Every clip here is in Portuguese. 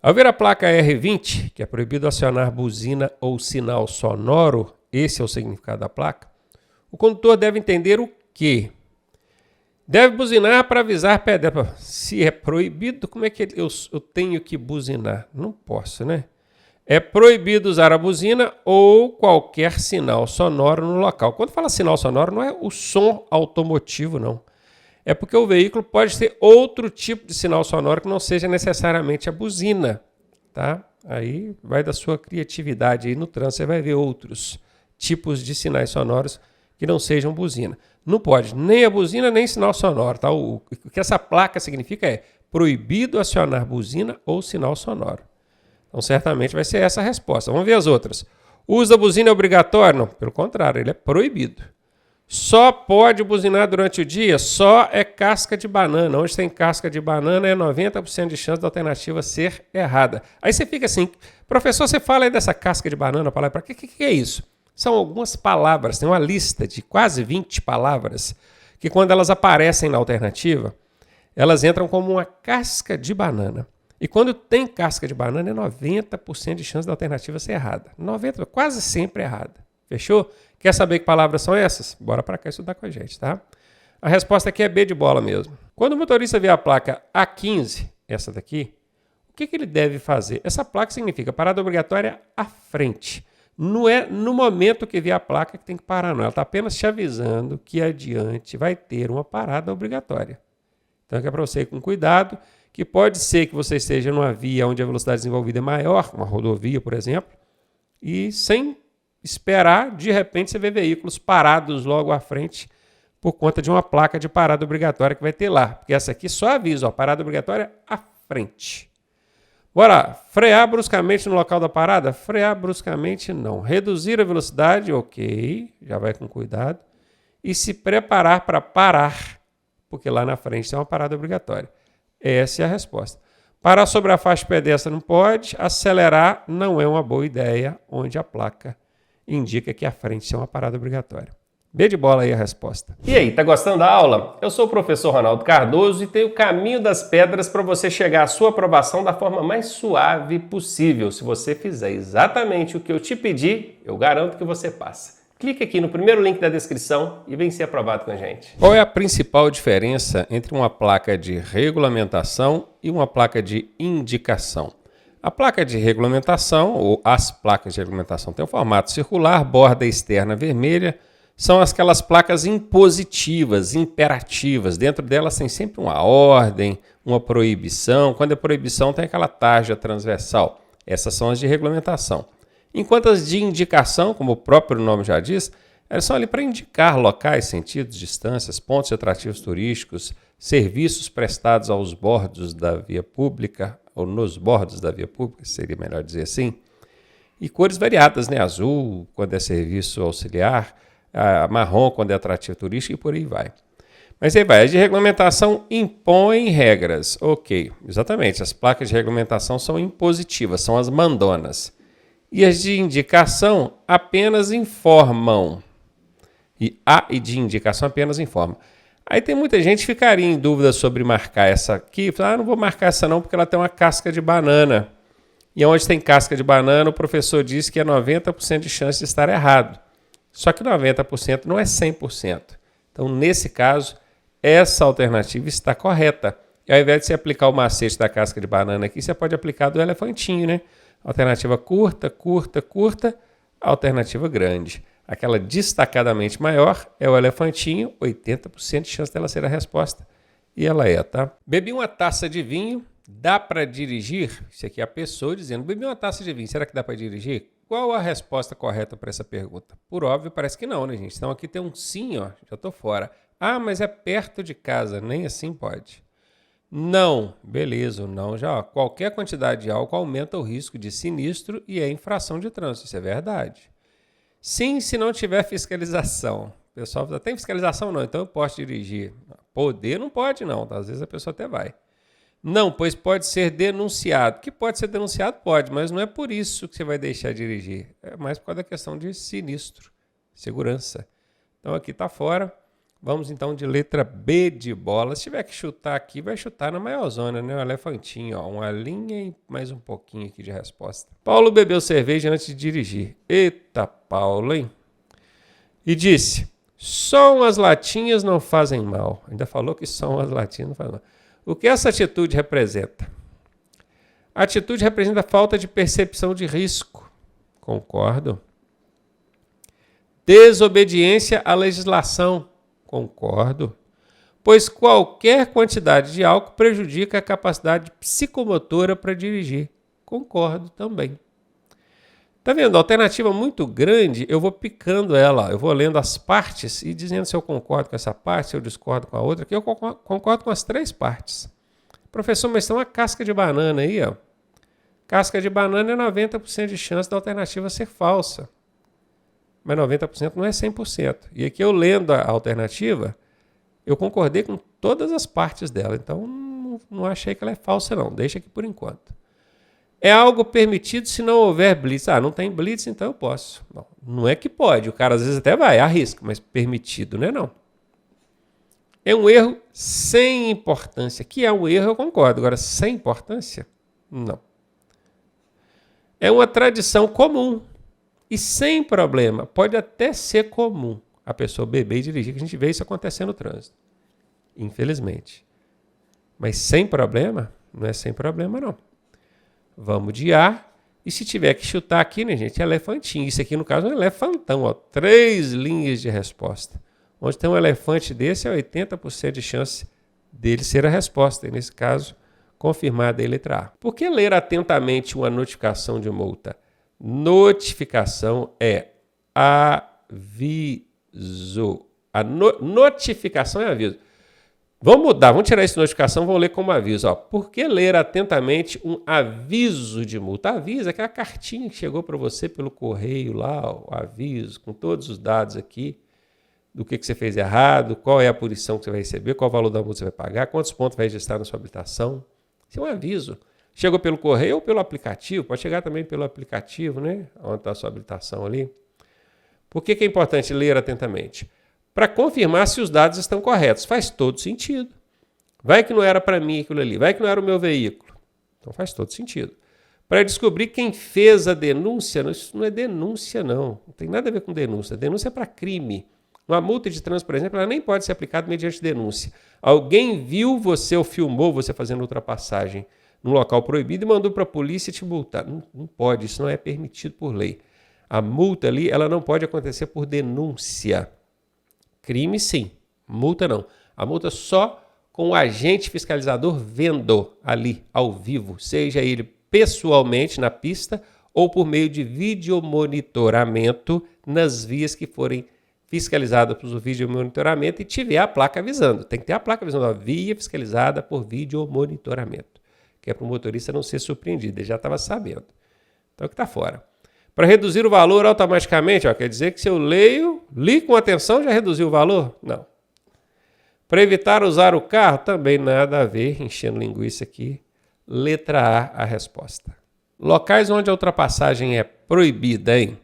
Ao ver a placa R20, que é proibido acionar buzina ou sinal sonoro, esse é o significado da placa, o condutor deve entender o quê? Deve buzinar para avisar pedestre. Se é proibido, como é que eu tenho que buzinar? Não posso, né? É proibido usar a buzina ou qualquer sinal sonoro no local. Quando fala sinal sonoro, não é o som automotivo, não. É porque o veículo pode ter outro tipo de sinal sonoro que não seja necessariamente a buzina, tá? Aí vai da sua criatividade. Aí no trânsito você vai ver outros tipos de sinais sonoros que não sejam buzina. Não pode nem a buzina nem sinal sonoro, tá? O que essa placa significa é proibido acionar buzina ou sinal sonoro. Então certamente vai ser essa a resposta. Vamos ver as outras. O uso da buzina é obrigatório? Não, pelo contrário, ele é proibido. Só pode buzinar durante o dia? Só é casca de banana. Onde tem casca de banana é 90% de chance da alternativa ser errada. Aí você fica assim, professor, você fala aí dessa casca de banana, para que é isso? São algumas palavras, tem uma lista de quase 20 palavras que quando elas aparecem na alternativa, elas entram como uma casca de banana. E quando tem casca de banana é 90% de chance da alternativa ser errada. 90%, quase sempre errada. Fechou? Quer saber que palavras são essas? Bora para cá estudar com a gente, tá? A resposta aqui é B de bola mesmo. Quando o motorista vê a placa A15, essa daqui, o que ele deve fazer? Essa placa significa parada obrigatória à frente. Não é no momento que vê a placa que tem que parar, não. Ela está apenas te avisando que adiante vai ter uma parada obrigatória. Então é para você ir com cuidado, que pode ser que você esteja numa via onde a velocidade desenvolvida é maior, uma rodovia, por exemplo, e sem esperar, de repente você vê veículos parados logo à frente por conta de uma placa de parada obrigatória que vai ter lá. Porque essa aqui só avisa, ó, parada obrigatória à frente. Bora, frear bruscamente no local da parada? Frear bruscamente não. Reduzir a velocidade, ok, já vai com cuidado. E se preparar para parar, porque lá na frente tem uma parada obrigatória. Essa é a resposta. Parar sobre a faixa pedestre não pode, acelerar não é uma boa ideia, onde a placa indica que à frente é uma parada obrigatória. B de bola aí a resposta. E aí, tá gostando da aula? Eu sou o professor Ronaldo Cardoso e tenho o caminho das pedras para você chegar à sua aprovação da forma mais suave possível. Se você fizer exatamente o que eu te pedi, eu garanto que você passa. Clique aqui no primeiro link da descrição e vem ser aprovado com a gente. Qual é a principal diferença entre uma placa de regulamentação e uma placa de indicação? A placa de regulamentação, ou as placas de regulamentação, tem um formato circular, borda externa vermelha, são aquelas placas impositivas, imperativas. Dentro delas tem sempre uma ordem, uma proibição. Quando é proibição tem aquela tarja transversal. Essas são as de regulamentação. Enquanto as de indicação, como o próprio nome já diz, elas são ali para indicar locais, sentidos, distâncias, pontos de atrativos turísticos, serviços prestados aos bordos da via pública, ou nos bordos da via pública, seria melhor dizer assim, e cores variadas, né? Azul, quando é serviço auxiliar, marrom, quando é atrativo turístico, e por aí vai. Mas aí vai, as de regulamentação impõem regras. Ok, exatamente, as placas de regulamentação são impositivas, são as mandonas. E as de indicação apenas informam. E a de indicação apenas informa. Aí tem muita gente que ficaria em dúvida sobre marcar essa aqui. Não vou marcar essa não porque ela tem uma casca de banana. E onde tem casca de banana, o professor diz que é 90% de chance de estar errado. Só que 90% não é 100%. Então, nesse caso, essa alternativa está correta. E ao invés de você aplicar o macete da casca de banana aqui, você pode aplicar do elefantinho, né? Alternativa curta, curta, curta, alternativa grande. Aquela destacadamente maior é o elefantinho, 80% de chance dela ser a resposta. E ela é, tá? Bebi uma taça de vinho, dá para dirigir? Isso aqui é a pessoa dizendo, bebi uma taça de vinho, será que dá para dirigir? Qual a resposta correta para essa pergunta? Por óbvio, parece que não, né, gente? Então aqui tem um sim, ó, já estou fora. Ah, mas é perto de casa, nem assim pode. Não, beleza, não já. Ó, qualquer quantidade de álcool aumenta o risco de sinistro e é infração de trânsito, isso é verdade. Sim, se não tiver fiscalização. O pessoal fala, tem fiscalização? Não, então eu posso dirigir. Poder não pode não, tá? Às vezes a pessoa até vai. Não, pois pode ser denunciado. Que pode ser denunciado? Pode, mas não é por isso que você vai deixar de dirigir. É mais por causa da questão de sinistro, segurança. Então aqui está fora. Vamos então de letra B de bola. Se tiver que chutar aqui, vai chutar na maior zona, né? O elefantinho, ó. Uma linha e mais um pouquinho aqui de resposta. Paulo bebeu cerveja antes de dirigir. Eita, Paulo, hein? E disse, só umas latinhas não fazem mal. Ainda falou que só umas latinhas não fazem mal. O que essa atitude representa? A atitude representa falta de percepção de risco. Concordo. Desobediência à legislação. Concordo. Pois qualquer quantidade de álcool prejudica a capacidade psicomotora para dirigir. Concordo também. Tá vendo? A alternativa muito grande, eu vou picando ela. Eu vou lendo as partes e dizendo se eu concordo com essa parte, se eu discordo com a outra. Aqui eu concordo com as 3 partes. Professor, mas tem uma casca de banana aí, ó. Casca de banana é 90% de chance da alternativa ser falsa. Mas 90% não é 100%. E aqui eu lendo a alternativa, eu concordei com todas as partes dela. Então, não achei que ela é falsa, não. Deixa aqui por enquanto. É algo permitido se não houver blitz. Ah, não tem blitz, então eu posso. Não é que pode. O cara às vezes até vai, arrisca, mas permitido, né? Não. É um erro sem importância. Que é um erro, eu concordo. Agora, sem importância? Não. É uma tradição comum. E sem problema, pode até ser comum a pessoa beber e dirigir, que a gente vê isso acontecer no trânsito. Infelizmente. Mas sem problema? Não é sem problema, não. Vamos de A. E se tiver que chutar aqui, né, gente? Elefantinho. Isso aqui, no caso, é um elefantão. Ó, 3 linhas de resposta. Onde tem um elefante desse, é 80% de chance dele ser a resposta. E nesse caso, confirmada a letra A. Por que ler atentamente uma notificação de multa? Notificação é aviso. A notificação é aviso. Vamos mudar, vamos tirar essa notificação, vamos ler como aviso. Ó. Por que ler atentamente um aviso de multa? Aviso é aquela cartinha que chegou para você pelo correio lá, o aviso, com todos os dados aqui, do que você fez errado, qual é a punição que você vai receber, qual o valor da multa você vai pagar, quantos pontos vai registrar na sua habilitação. Isso é um aviso. Chegou pelo correio ou pelo aplicativo, pode chegar também pelo aplicativo, né? Onde está a sua habilitação ali. Por que é importante ler atentamente? Para confirmar se os dados estão corretos. Faz todo sentido. Vai que não era para mim aquilo ali, vai que não era o meu veículo. Então faz todo sentido. Para descobrir quem fez a denúncia, isso não é denúncia não, não tem nada a ver com denúncia. Denúncia é para crime. Uma multa de trânsito, por exemplo, ela nem pode ser aplicada mediante denúncia. Alguém viu você ou filmou você fazendo ultrapassagem num local proibido e mandou para a polícia te multar. Não pode, isso não é permitido por lei. A multa ali, ela não pode acontecer por denúncia. Crime, sim. Multa, não. A multa só com o agente fiscalizador vendo ali, ao vivo, seja ele pessoalmente na pista ou por meio de videomonitoramento nas vias que forem fiscalizadas por videomonitoramento e tiver a placa avisando. Tem que ter a placa avisando, a via fiscalizada por videomonitoramento, que é para o motorista não ser surpreendido, ele já estava sabendo. Então, é que está fora. Para reduzir o valor automaticamente, ó, quer dizer que se eu li com atenção, já reduziu o valor? Não. Para evitar usar o carro, também nada a ver, enchendo linguiça aqui. Letra A, a resposta. Locais onde a ultrapassagem é proibida, hein?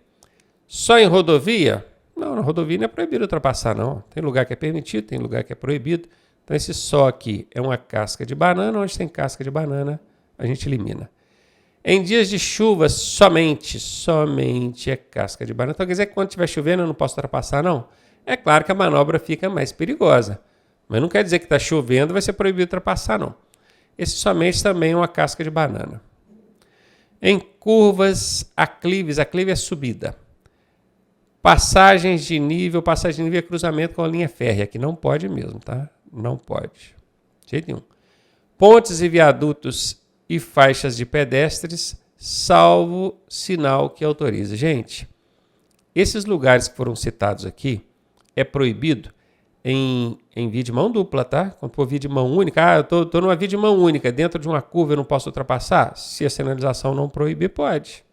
Só em rodovia? Não, na rodovia não é proibido ultrapassar, não. Tem lugar que é permitido, tem lugar que é proibido. Então, esse só aqui é uma casca de banana. Onde tem casca de banana, a gente elimina. Em dias de chuva, somente é casca de banana. Então, quer dizer que quando estiver chovendo eu não posso ultrapassar, não? É claro que a manobra fica mais perigosa. Mas não quer dizer que está chovendo vai ser proibido ultrapassar, não. Esse somente também é uma casca de banana. Em curvas, aclives é subida. Passagens de nível é cruzamento com a linha férrea, que não pode mesmo, tá? Não pode. De jeito nenhum. Pontes e viadutos e faixas de pedestres, salvo sinal que autoriza. Gente, esses lugares que foram citados aqui é proibido em via de mão dupla, tá? Quando for via de mão única, eu tô numa via de mão única, dentro de uma curva eu não posso ultrapassar? Se a sinalização não proibir, pode.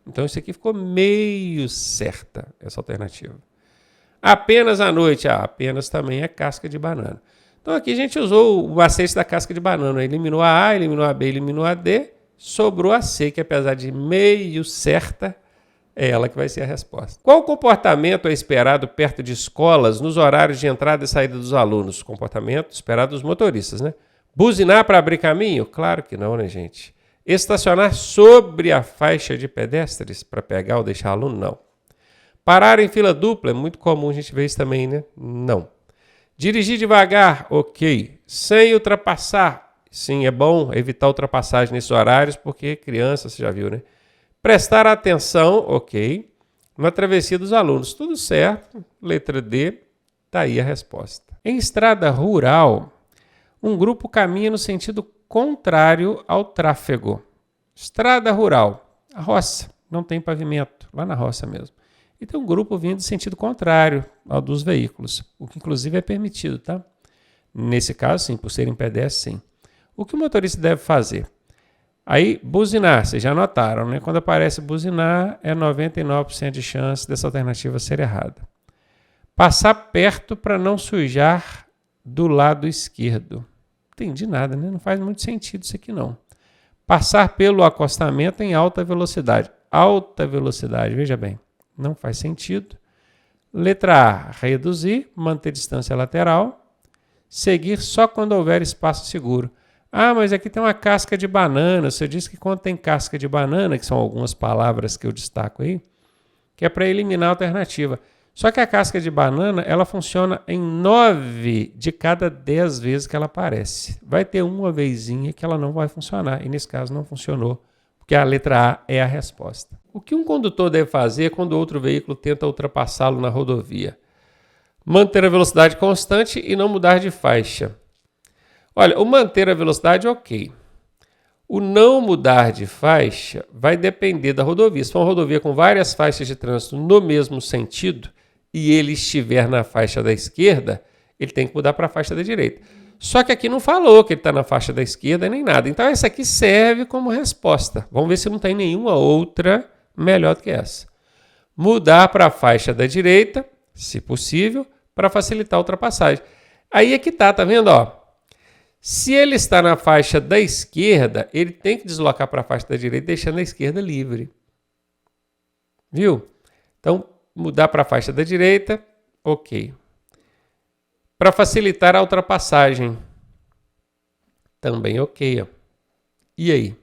Então isso aqui ficou meio certa, essa alternativa. Apenas à noite, apenas também é casca de banana. Então aqui a gente usou o macete da casca de banana, eliminou a A, eliminou a B, eliminou a D, sobrou a C, que apesar de meio certa, É ela que vai ser a resposta. Qual comportamento é esperado perto de escolas nos horários de entrada e saída dos alunos? Comportamento esperado dos motoristas, né? Buzinar para abrir caminho? Claro que não, né, gente? Estacionar sobre a faixa de pedestres para pegar ou deixar aluno? Não. Parar em fila dupla? É muito comum a gente ver isso também, né? Não. Dirigir devagar? Ok. Sem ultrapassar? Sim, é bom evitar ultrapassagem nesses horários, porque criança, você já viu, né? Prestar atenção, ok. Na travessia dos alunos, tudo certo. Letra D, tá aí a resposta. Em estrada rural, um grupo caminha no sentido contrário ao tráfego. Estrada rural, a roça, não tem pavimento, lá na roça mesmo. E tem um grupo vindo no sentido contrário ao dos veículos, o que inclusive é permitido, tá? Nesse caso, sim, por serem pedestres, sim. O que o motorista deve fazer? Aí, buzinar, vocês já notaram, né? Quando aparece buzinar, é 99% de chance dessa alternativa ser errada. Passar perto para não sujar do lado esquerdo. Não entendi nada, né? Não faz muito sentido isso aqui, não. Passar pelo acostamento em alta velocidade. Alta velocidade, veja bem, não faz sentido. Letra A, reduzir, manter distância lateral. Seguir só quando houver espaço seguro. Ah, mas aqui tem uma casca de banana. Você disse que quando tem casca de banana, que são algumas palavras que eu destaco aí, que é para eliminar a alternativa. Só que a casca de banana, ela funciona em 9 de cada 10 vezes que ela aparece. Vai ter uma vezinha que ela não vai funcionar. E nesse caso não funcionou, porque a letra A é a resposta. O que um condutor deve fazer quando outro veículo tenta ultrapassá-lo na rodovia? Manter a velocidade constante e não mudar de faixa. Olha, o manter a velocidade, ok. O não mudar de faixa vai depender da rodovia. Se for uma rodovia com várias faixas de trânsito no mesmo sentido e ele estiver na faixa da esquerda, ele tem que mudar para a faixa da direita. Só que aqui não falou que ele está na faixa da esquerda nem nada. Então essa aqui serve como resposta. Vamos ver se não tem nenhuma outra melhor do que essa. Mudar para a faixa da direita, se possível, para facilitar a ultrapassagem. Aí é que tá vendo, ó? Se ele está na faixa da esquerda, ele tem que deslocar para a faixa da direita, deixando a esquerda livre. Viu? Então, mudar para a faixa da direita, ok. Para facilitar a ultrapassagem, também ok. Ó. E aí?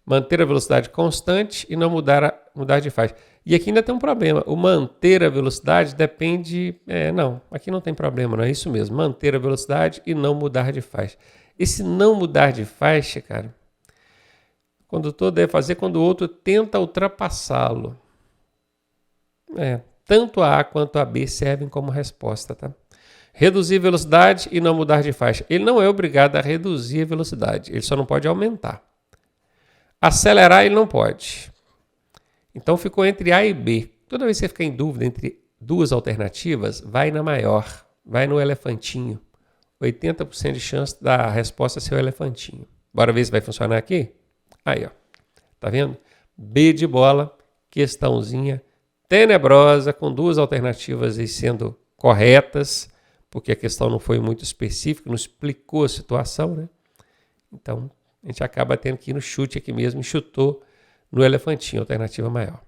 Manter a velocidade constante e não mudar de faixa. E aqui ainda tem um problema. O manter a velocidade depende... não, aqui não tem problema, não é isso mesmo. Manter a velocidade e não mudar de faixa. Esse não mudar de faixa, cara, o condutor deve fazer quando o outro tenta ultrapassá-lo. Tanto a A quanto a B servem como resposta, tá? Reduzir velocidade e não mudar de faixa. Ele não é obrigado a reduzir a velocidade, ele só não pode aumentar. Acelerar ele não pode. Então ficou entre A e B. Toda vez que você ficar em dúvida entre duas alternativas, vai na maior, vai no elefantinho. 80% de chance da resposta ser o elefantinho. Bora ver se vai funcionar aqui? Aí, ó. Tá vendo? B de bola, questãozinha tenebrosa, com duas alternativas aí sendo corretas, porque a questão não foi muito específica, não explicou a situação, né? Então, a gente acaba tendo que ir no chute aqui mesmo e chutou no elefantinho, alternativa maior.